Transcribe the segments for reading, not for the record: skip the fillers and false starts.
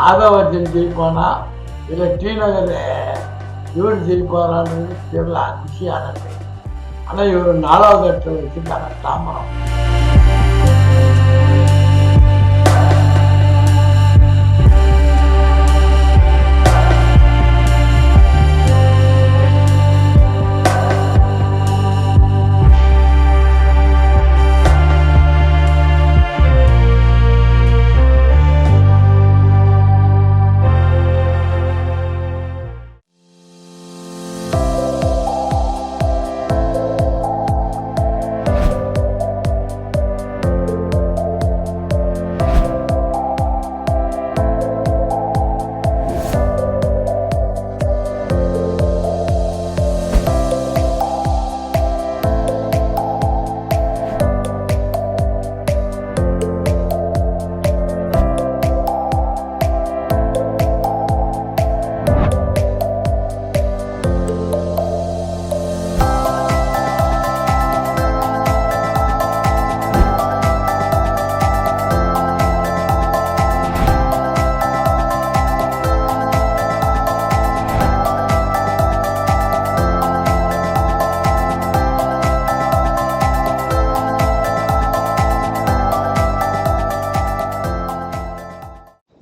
ஆதவர்ஜன் ஜெயிப்பானா இல்லை டி நகர் இவர் ஜெயிப்பாரான்னு தெரியல, குஷியானது. ஆனால் இவர் 4வது இடத்துல வச்சுருக்காங்க தாம்பரம்.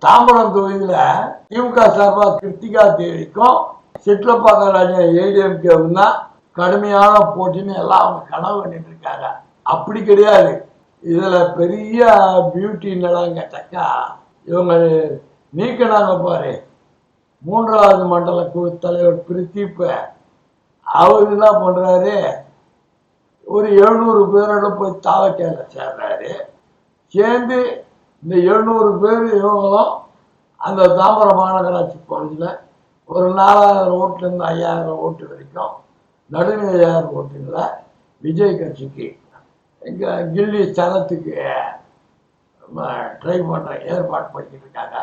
தாம்பரம் தொகுதியில் திமுக சார்பாக கிருத்திகா தேவிக்கும் சிட்லப்பாக்கம் ராஜன் ஏடிஎம்கேவும் தான் கடுமையான போட்டின்னு எல்லாம் அவங்க கனவு பண்ணிட்டு இருக்காங்க. அப்படி கிடையாது. இதுல பெரிய பியூட்டி என்னடான்னு கேட்டாக்கா, இவங்க நீக்கினாங்க பாரு 3வது மண்டல குழு தலைவர் பிரதீப். அவர் என்ன பண்றாரு, ஒரு 700 பேரோட போய் தாவக்கையில சேர்றாரு. சேர்ந்து இந்த 700 பேர் இவங்களும் அந்த தாம்பரம் மாநகராட்சி பகுதியில் ஒரு 4000 ஓட்டுலேருந்து 5000 ஓட்டு வரைக்கும் நடுநிலை 5000 ஓட்டுங்களை விஜய் கட்சிக்கு எங்கள் கில்லி சனத்துக்கு ட்ரை பண்ணுற ஏற்பாடு பண்ணிக்கிட்டு இருக்காங்க,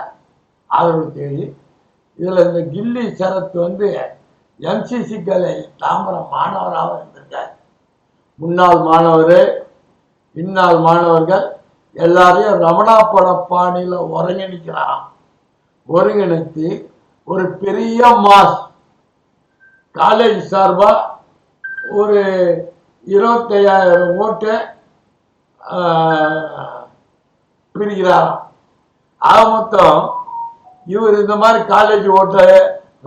ஆதரவு தேடி. இதில் இந்த கில்லி சரத் வந்து எம்சிசி கலை தாம்பரம் மாணவராக இருந்திருக்கார். முன்னாள் மாணவர், இந்நாள் மாணவர்கள் எல்லாரையும் ரமணா பட பாணியில் ஒருங்கிணைக்கிறாராம். ஒருங்கிணைத்து ஒரு பெரிய மாஸ் காலேஜ் சார்பாக ஒரு 25,000 ஓட்டு பிரிக்கிறாராம். ஆக மொத்தம் இவர் இந்த மாதிரி காலேஜ் ஓட்டை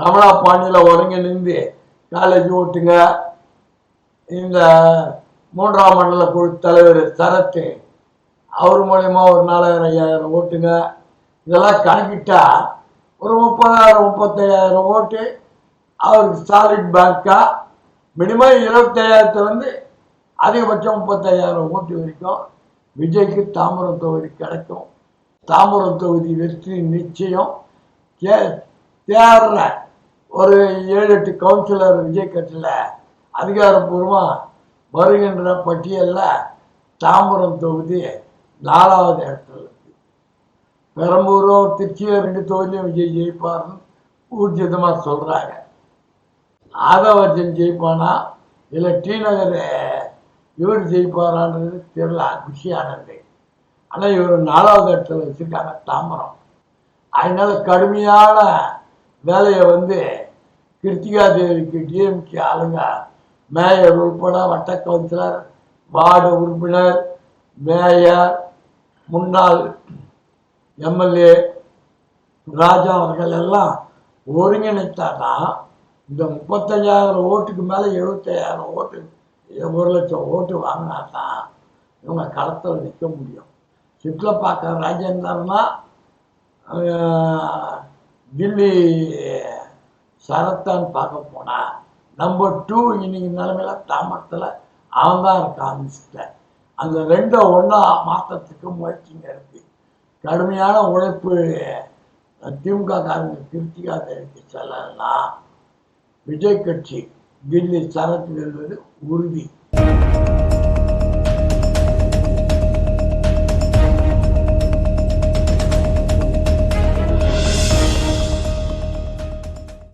ரமணா பாணியில் ஒருங்கிணைந்து காலேஜ் ஓட்டுங்க, இந்த 3ஆம் மண்டல குழு தலைவர் சரத்து அவர் மூலயமா ஒரு 4000-5000 ஓட்டுங்க, இதெல்லாம் கணக்கிட்டா ஒரு 30,000-35,000 ஓட்டு அவருக்கு சாலிட் பேங்கா. மினிமம் 25,000 அதிகபட்சம் 35,000 ஓட்டு வரைக்கும் விஜய்க்கு தாம்பரம் தொகுதி கிடைக்கும். தாம்பரம் தொகுதி வெற்றி நிச்சயம். தேர்ற ஒரு 7-8 கவுன்சிலர் விஜய் கட்சியில் அதிகாரப்பூர்வமாக வருகின்ற பட்டியலில் தாம்பரம் தொகுதி 4வது இடத்துல இருக்கு. பெரம்பூரோ திருச்சியோ 2 தொகுதியும் விஜய் ஜெயிப்பார்னு ஊர்ஜிதமாக சொல்கிறாங்க. ஆதவர்ஜன் ஜெயிப்பானா இல்லை டி நகர் இவர் ஜெயிப்பாரான்றது தெரியல, குஷியானது. ஆனால் இவர் 4வது இடத்துல வச்சுருக்காங்க தாம்பரம். அதனால கடுமையான வேலையை வந்து கிருத்திகா தேவிக்கு டிஎம்கே ஆளுங்க, மேயர் உள்பட வட்ட கவுன்சிலர், வார்டு உறுப்பினர், மேயர், முன்னாள் எம்எல்ஏ ராஜா அவர்கள் எல்லாம் ஒருங்கிணைத்தானா இந்த 35,000 ஓட்டுக்கு மேலே 75,000 ஓட்டு 1,00,000 ஓட்டு வாங்கினா தான் இவங்க களத்தில் நிற்க முடியும். சிட்லப்பாக்கம் ராஜேந்திரனா கில்லி சரத்தான்னு பார்க்க போனா நம்பர் 2 இன்னைக்கு நிலைமையில தாம்பரத்தில் அவன் தான் இருக்கான். அந்த 2 ஒன்றா மாற்றத்துக்கு முயற்சிங்க இருக்கு. கடுமையான உழைப்பு திமுக காரங்க கிருத்திகா தேவிக்கு செல்லலாம். விஜய் கட்சி கில்லி சரத்து என்பது உறுதி.